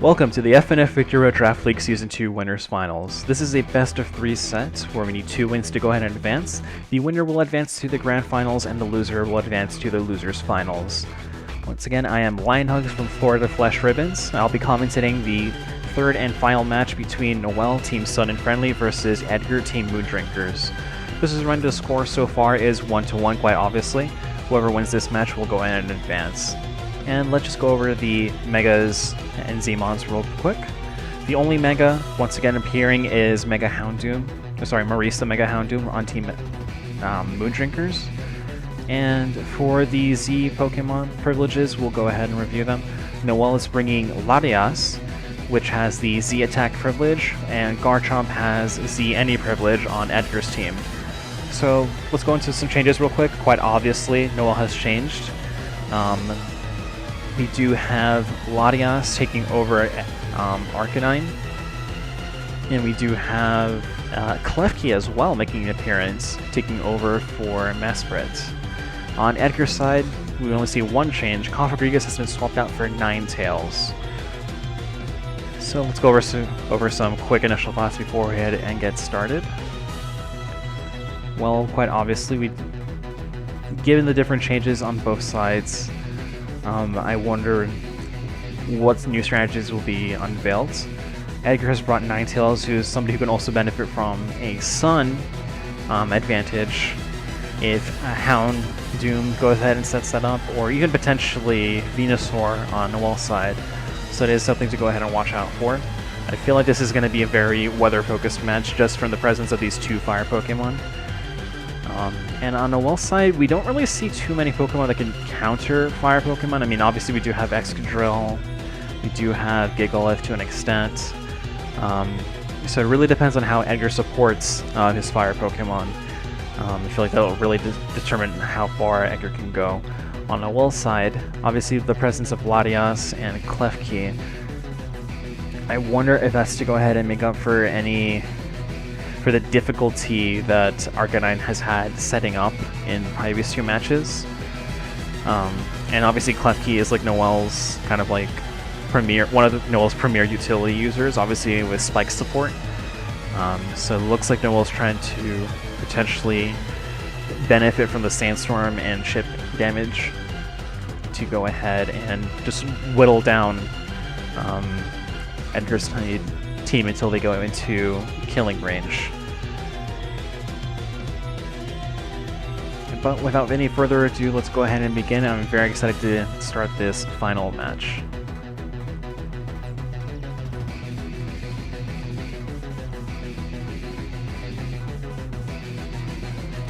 Welcome to the FnF Victory Road Draft League Season 2 Winners Finals. This is a best of 3 set where we need 2 wins to go ahead and advance. The winner will advance to the Grand Finals and the loser will advance to the Losers Finals. Once again, I am Lionhugs from Florida Flesh Ribbons. I'll be commentating the third and final match between Noel, Team Sun and Friendly, versus Edgar, Team Mood Drinkers. This is run to score so far is 1-1, quite obviously. Whoever wins this match will go ahead and advance. And let's just go over the Megas and Z-Mons real quick. The only Mega, once again appearing, is Mega Houndoom. Maurice the Mega Houndoom on Team Mood Drinkers. And for the Z Pokemon privileges, we'll go ahead and review them. Noel is bringing Latias, which has the Z Attack privilege, and Garchomp has Z Any privilege on Edgar's team. So let's go into some changes real quick. Quite obviously, Noel has changed. We do have Latias taking over Arcanine, and we do have Klefki as well making an appearance, taking over for Mesprit. On Edgar's side, we only see one change. Rodriguez has been swapped out for Ninetales. So let's go over some quick initial thoughts before we head and get started. Well, quite obviously, given the different changes on both sides, I wonder what new strategies will be unveiled. Edgar has brought Ninetales, who is somebody who can also benefit from a Sun advantage if Houndoom goes ahead and sets that up, or even potentially Venusaur on Noel's side. So it is something to go ahead and watch out for. I feel like this is going to be a very weather-focused match just from the presence of these 2 fire Pokemon. And on Noel's side, we don't really see too many Pokemon that can counter fire Pokemon. I mean, obviously we do have Excadrill, we do have Gigalith to an extent. So it really depends on how Edgar supports his fire Pokemon. I feel like that will really determine how far Edgar can go. On Noel's side, obviously the presence of Latias and Klefki, I wonder if that's to go ahead and make up for the difficulty that Arcanine has had setting up in previous 2 matches. And obviously Klefki is like Noel's kind of like one of Noel's premier utility users, obviously with spike support. So it looks like Noel's trying to potentially benefit from the Sandstorm and chip damage to go ahead and just whittle down Edgar's team until they go into killing range. But without any further ado, let's go ahead and begin. I'm very excited to start this final match.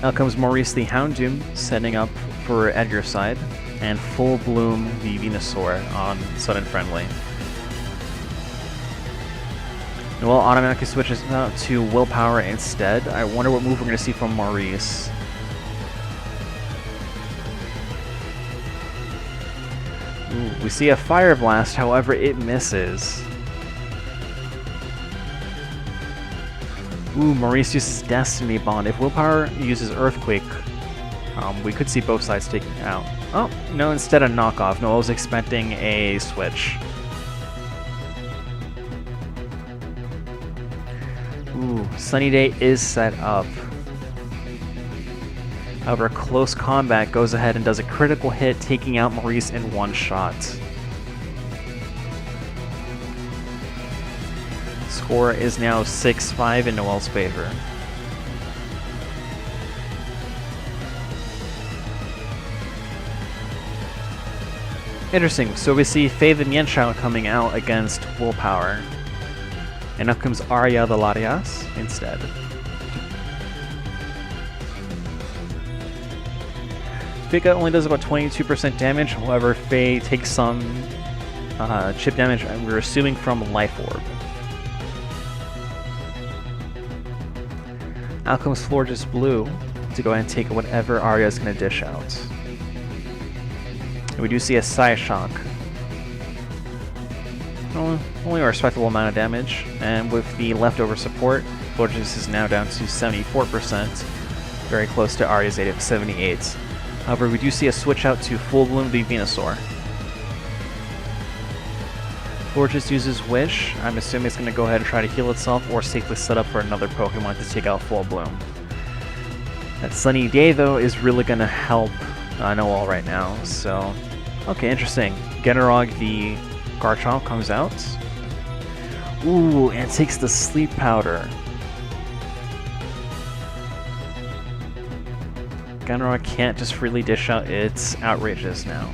Out comes Maurice the Houndoom, setting up for Edgar's side, and Full Bloom the Venusaur on Sun and Friendly. Noel automatically switches out to Willpower instead. I wonder what move we're going to see from Maurice. Ooh, we see a Fire Blast, however it misses. Ooh, Maurice uses Destiny Bond. If Willpower uses Earthquake, we could see both sides taken out. Oh, no, instead a knockoff. Noel was expecting a switch. Ooh, Sunny Day is set up. However, Close Combat goes ahead and does a critical hit, taking out Maurice in one shot. Score is now 6-5 in Noel's favor. Interesting, so we see Faith and Yanshao coming out against Willpower. And up comes Arya the Latias instead. Fika only does about 22% damage, however Faye takes some chip damage, we're assuming from Life Orb. Out comes Florges Blue to go ahead and take whatever Arya is going to dish out. And we do see a Psyshock. Only a respectable amount of damage, and with the leftover support, Florges is now down to 74%, very close to Arya's 78. However, we do see a switch out to Full Bloom the Venusaur. Fortress uses Wish. I'm assuming it's going to go ahead and try to heal itself or safely set up for another Pokemon to take out Full Bloom. That Sunny Day, though, is really going to help Noel right now, so... Okay, interesting. Genarog the Garchomp comes out. Ooh, and it takes the Sleep Powder. Genarog can't just freely dish out, it's outrageous now.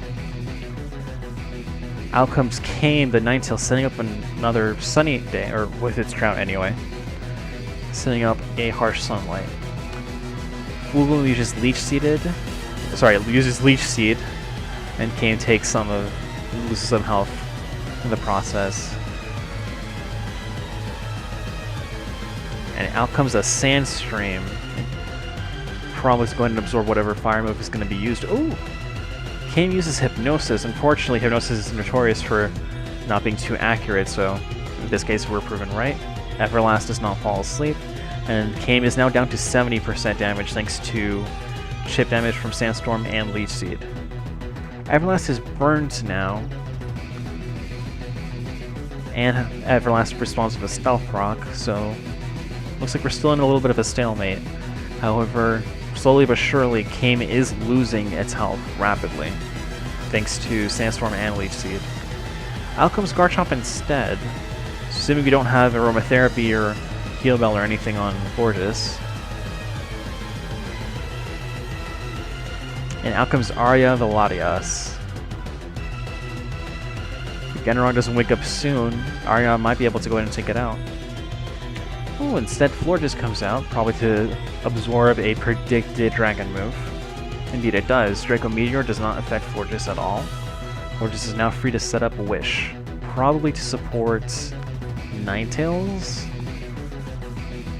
Out comes Kame, the Ninetale, setting up another Sunny Day, or with its Drought anyway. Setting up a Harsh Sunlight. Fugu uses Leech Seed, and Kame takes loses some health in the process. And out comes a Sandstream. Probably is going to absorb whatever fire move is going to be used. Ooh! Kame uses Hypnosis. Unfortunately, Hypnosis is notorious for not being too accurate, so in this case we're proven right. Everlast does not fall asleep, and Kame is now down to 70% damage thanks to chip damage from Sandstorm and Leech Seed. Everlast is burned now, and Everlast responds with a Stealth Rock, so looks like we're still in a little bit of a stalemate. However, slowly but surely, Kame is losing its health rapidly, thanks to Sandstorm and Leech Seed. Out comes Garchomp instead, assuming we don't have Aromatherapy or Heal Bell or anything on Fortis. And out comes Arya the Latias. If Genarog doesn't wake up soon, Arya might be able to go ahead and take it out. Oh, instead Florges comes out, probably to absorb a predicted dragon move. Indeed it does. Draco Meteor does not affect Florges at all. Florges is now free to set up Wish, probably to support Ninetales,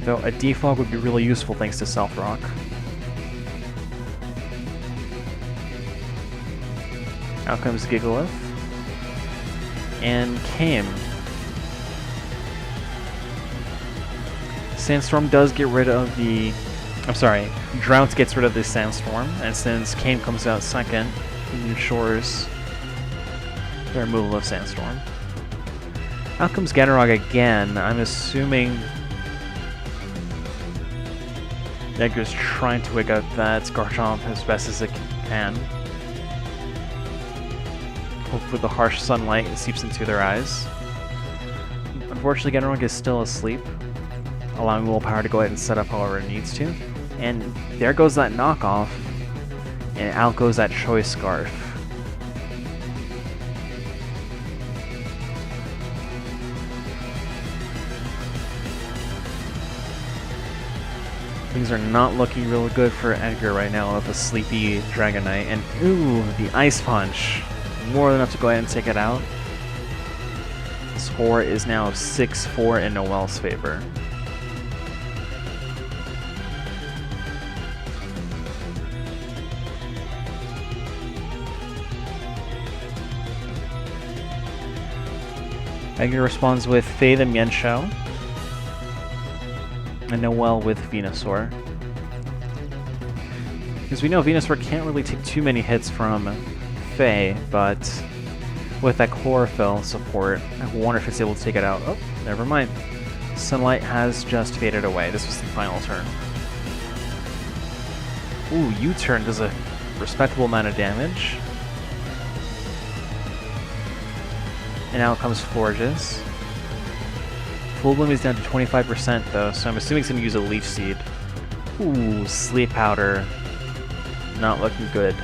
though a Defog would be really useful thanks to Stealth Rock. Out comes Gigalith, and Kame. Sandstorm does get rid of the... Drought gets rid of the Sandstorm, and since Kame comes out second, it ensures the removal of Sandstorm. Out comes Genarog again. I'm assuming Edgar's trying to wake up that Garchomp as best as it can. Hopefully the harsh sunlight seeps into their eyes. Unfortunately, Genarog is still asleep, allowing Willpower to go ahead and set up however it needs to. And there goes that knockoff, and out goes that Choice Scarf. Things are not looking real good for Edgar right now with a sleepy Dragonite, and ooh, the Ice Punch. More than enough to go ahead and take it out. The score is now 6-4 in Noel's favor. Edgar responds with Faye the Mienshao, and Noel with Venusaur. Because we know Venusaur can't really take too many hits from Faye, but with that Chlorophyll support, I wonder if it's able to take it out. Oh, never mind. Sunlight has just faded away. This was the final turn. Ooh, U-turn does a respectable amount of damage. And out comes Florges. Full Bloom is down to 25% though, so I'm assuming it's going to use a Leech Seed. Ooh, Sleep Powder. Not looking good.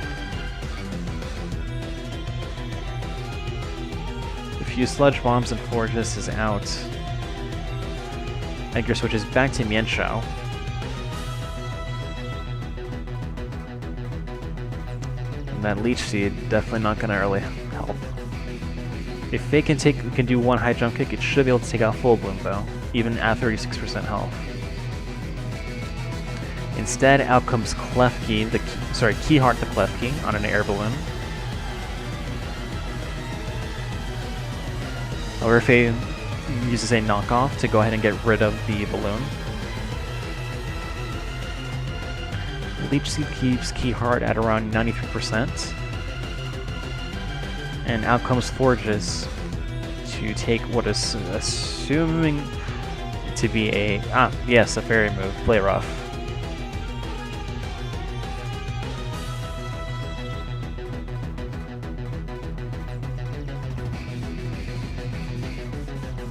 A few Sludge Bombs and Florges is out. Edgar switches back to Mienshao. And that Leech Seed definitely not going to really help. If Faye can do one high jump kick, it should be able to take out Full Bloom though, even at 36% health. Instead, out comes Klefki, Keyheart the Klefki on an air balloon. However, Faye uses a knockoff to go ahead and get rid of the balloon. Leech Seed keeps Keyheart at around 93%. And out comes Florges to take what is assuming to be a fairy move, Play Rough.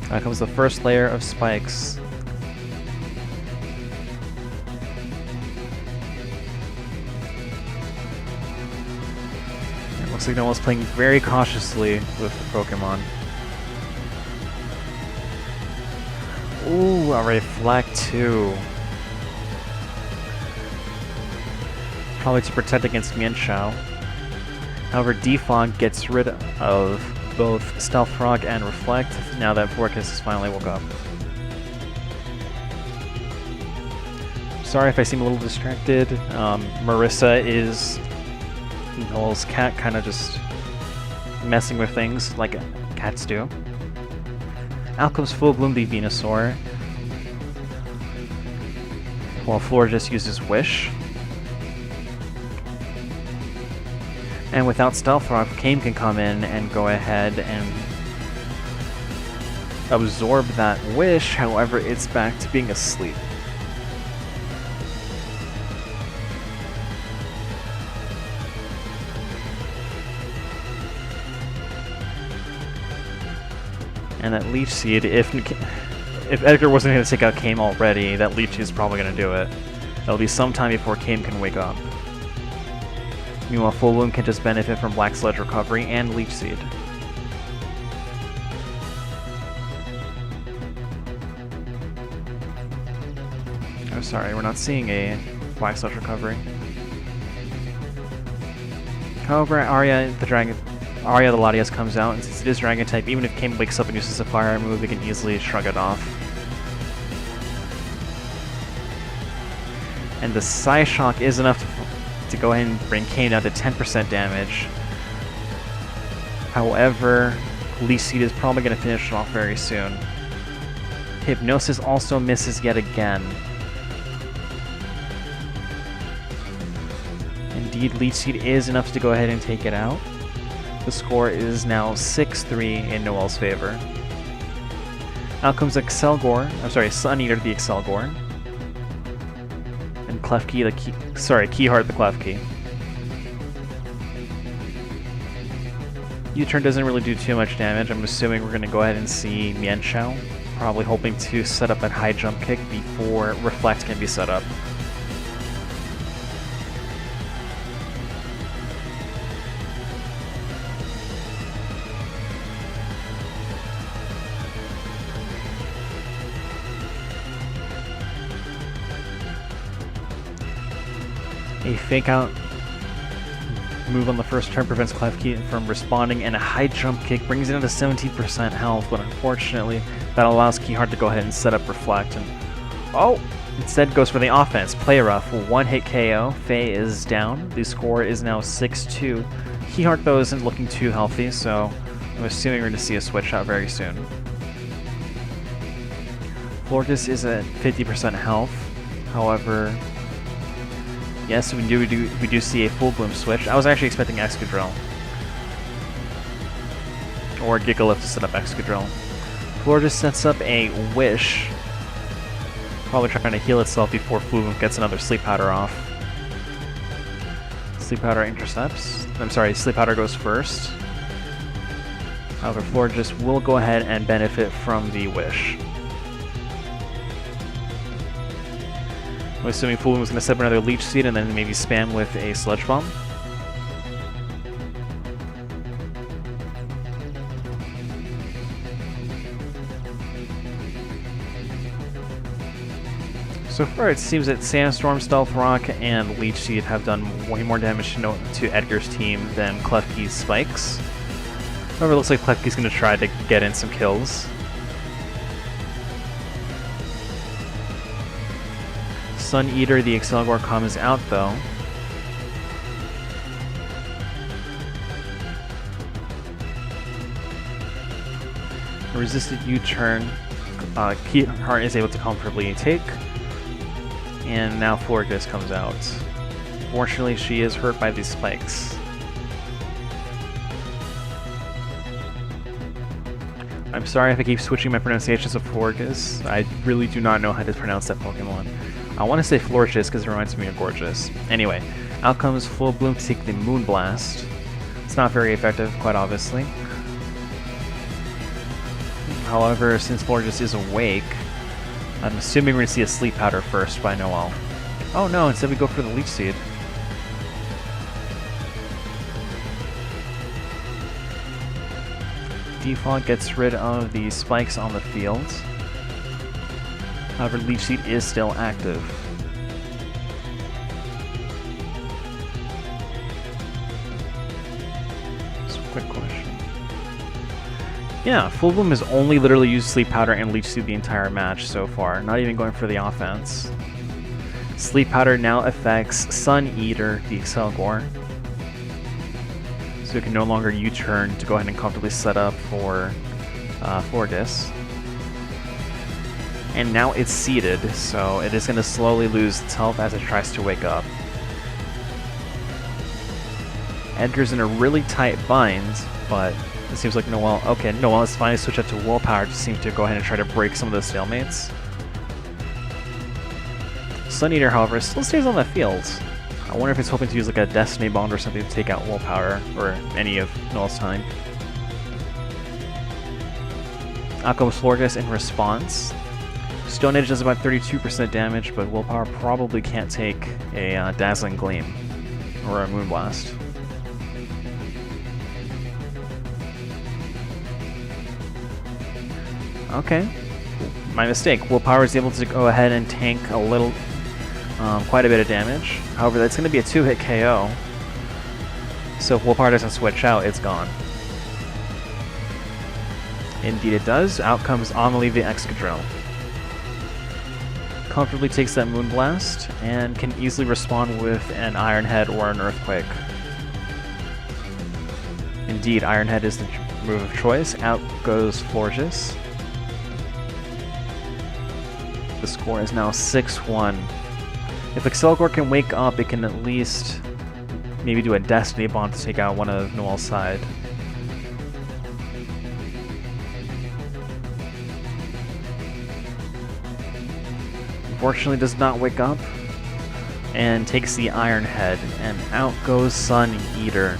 Now comes the first layer of spikes. It looks like no one's playing very cautiously with the Pokemon. Ooh, a Reflect too. Probably to protect against Mienshao. However, Defog gets rid of both Stealth Rock and Reflect now that Florges has finally woke up. Sorry if I seem a little distracted. Marissa is Noel's cat, kind of just messing with things like cats do. Out comes Full Bloom the Venusaur, while Florges uses Wish. And without Stealth Rock, Kame can come in and go ahead and absorb that Wish, however it's back to being asleep. And that Leech Seed, if Edgar wasn't going to take out Kame already, that Leech Seed is probably going to do it. It'll be some time before Kame can wake up. Meanwhile, Full Bloom can just benefit from Black Sludge Recovery and Leech Seed. Oh, sorry, we're not seeing a Black Sludge Recovery. However, Arya the Latias comes out, and since it is Dragon type, even if Kame wakes up and uses a fire move, it can easily shrug it off. And the Psyshock is enough to go ahead and bring Kame down to 10% damage. However, Leech Seed is probably going to finish it off very soon. Hypnosis also misses yet again. Indeed, Leech Seed is enough to go ahead and take it out. The score is now 6-3 in Noel's favor. Out comes Sun Eater the Excelgor. And Keyheart the Klefki. U-turn doesn't really do too much damage. I'm assuming we're going to go ahead and see Mienshao, probably hoping to set up a high jump kick before Reflect can be set up. A fake out move on the first turn prevents Klefki from responding, and a high jump kick brings it down to 17% health, but unfortunately that allows Keyheart to go ahead and set up Reflect, and instead goes for the offense. Play Rough, one hit KO. Faye is down. The score is now 6-2. Keyheart though isn't looking too healthy, so I'm assuming we're going to see a switch out very soon. Florges is at 50% health, however. Yes, we do see a Full Bloom switch. I was actually expecting Excadrill. Or Gigalith to set up Excadrill. Florges sets up a Wish. Probably trying to heal itself before Full Bloom gets another Sleep Powder off. Sleep Powder intercepts. Sleep Powder goes first. However, Florges will go ahead and benefit from the Wish. I'm assuming Full Bloom was going to set up another Leech Seed and then maybe spam with a Sludge Bomb. So far it seems that Sandstorm, Stealth Rock, and Leech Seed have done way more damage to Edgar's team than Klefki's Spikes. However, it looks like Klefki's going to try to get in some kills. Sun Eater the Excelgor comes out though. Resisted U-turn, Keyheart is able to comfortably take, and now Florges comes out. Fortunately, she is hurt by these spikes. I'm sorry if I keep switching my pronunciations of Florges. I really do not know how to pronounce that Pokemon. I want to say Florges because it reminds me of Gorgeous. Anyway, out comes Full Bloom to take the Moonblast. It's not very effective, quite obviously. However, since Florges is awake, I'm assuming we're going to see a Sleep Powder first by Noelle. Oh no, instead we go for the Leech Seed. Default gets rid of the spikes on the field. However, Leech Seed is still active. Just a quick question. Yeah, Full Bloom has only literally used Sleep Powder and Leech Seed the entire match so far, not even going for the offense. Sleep Powder now affects Sun Eater, the Excelgor. So it can no longer U-turn to go ahead and comfortably set up for Florges. And now it's seated, so it is going to slowly lose its health as it tries to wake up. Edgar's in a really tight bind, but it seems like Noelle... Okay, Noelle has finally switched up to Willpower to seem to go ahead and try to break some of those stalemates. Sun Eater, however, still stays on the field. I wonder if it's hoping to use like a Destiny Bond or something to take out Willpower, or any of Noelle's time. Out comes Florges in response. Stone Edge does about 32% damage, but Willpower probably can't take a Dazzling Gleam or a Moonblast. Okay, my mistake. Willpower is able to go ahead and tank a little, quite a bit of damage. However, that's going to be a 2-hit KO. So if Willpower doesn't switch out, it's gone. Indeed it does. Out comes Amelie the Excadrill. Comfortably takes that Moonblast, and can easily respond with an Iron Head or an Earthquake. Indeed, Iron Head is the move of choice. Out goes Florges. The score is now 6-1. If Excelgor can wake up, it can at least maybe do a Destiny Bond to take out one of Noelle's side. Unfortunately, does not wake up and takes the Iron Head, and out goes Sun Eater.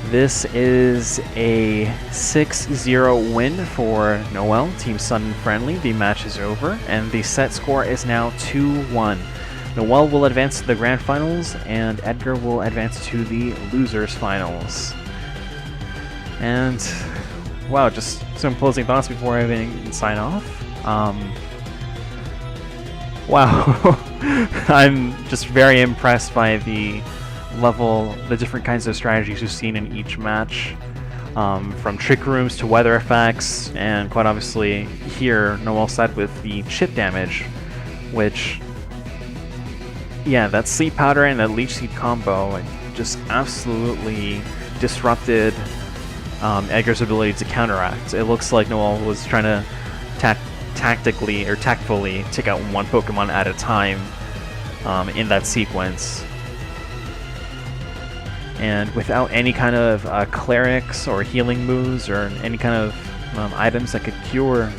This is a 6-0 win for Noelle, Team Sun Friendly. The match is over, and the set score is now 2-1. Noelle will advance to the Grand Finals, and Edgar will advance to the Losers Finals. And, wow, just some closing thoughts before I even sign off. Wow, I'm just very impressed by the different kinds of strategies we've seen in each match, from trick rooms to weather effects, and quite obviously here Noelle's side with the chip damage, which, yeah, that Sleep Powder and that Leech Seed combo just absolutely disrupted Edgar's ability to counteract. It looks like Noelle was trying to tactfully take out one Pokemon at a time in that sequence. And without any kind of clerics or healing moves or any kind of items that could cure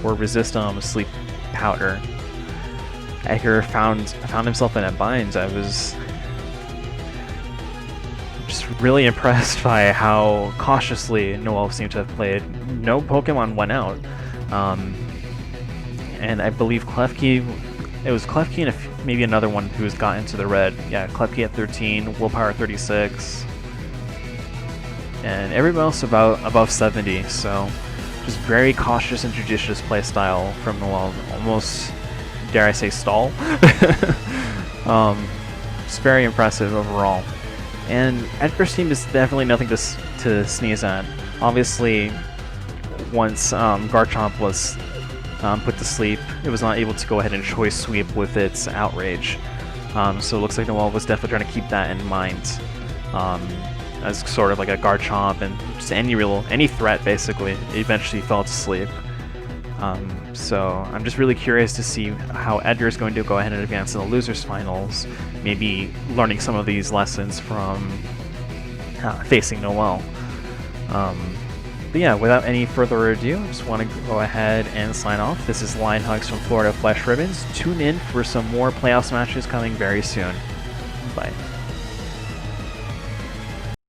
or resist Sleep Powder, Edgar found himself in a bind. I was just really impressed by how cautiously Noelle seemed to have played. No Pokemon went out, and I believe Klefki. It was Klefki and maybe another one who's got into the red. Yeah, Klefki at 13, Willpower 36, and everyone else about above 70. So, just very cautious and judicious play style from Noelle. Almost, dare I say, stall. It's very impressive overall. And Edgar's team is definitely nothing to sneeze at. Obviously, once Garchomp was put to sleep, it was not able to go ahead and choice sweep with its Outrage. So it looks like Noelle was definitely trying to keep that in mind, as sort of like a Garchomp, and just any threat basically eventually fell to sleep. So I'm just really curious to see how Edgar is going to go ahead and advance in the Losers Finals, maybe learning some of these lessons from facing Noelle. But yeah, without any further ado, I just want to go ahead and sign off. This is Lion Hugs from Florida Flesh Ribbons. Tune in for some more playoffs matches coming very soon. Bye.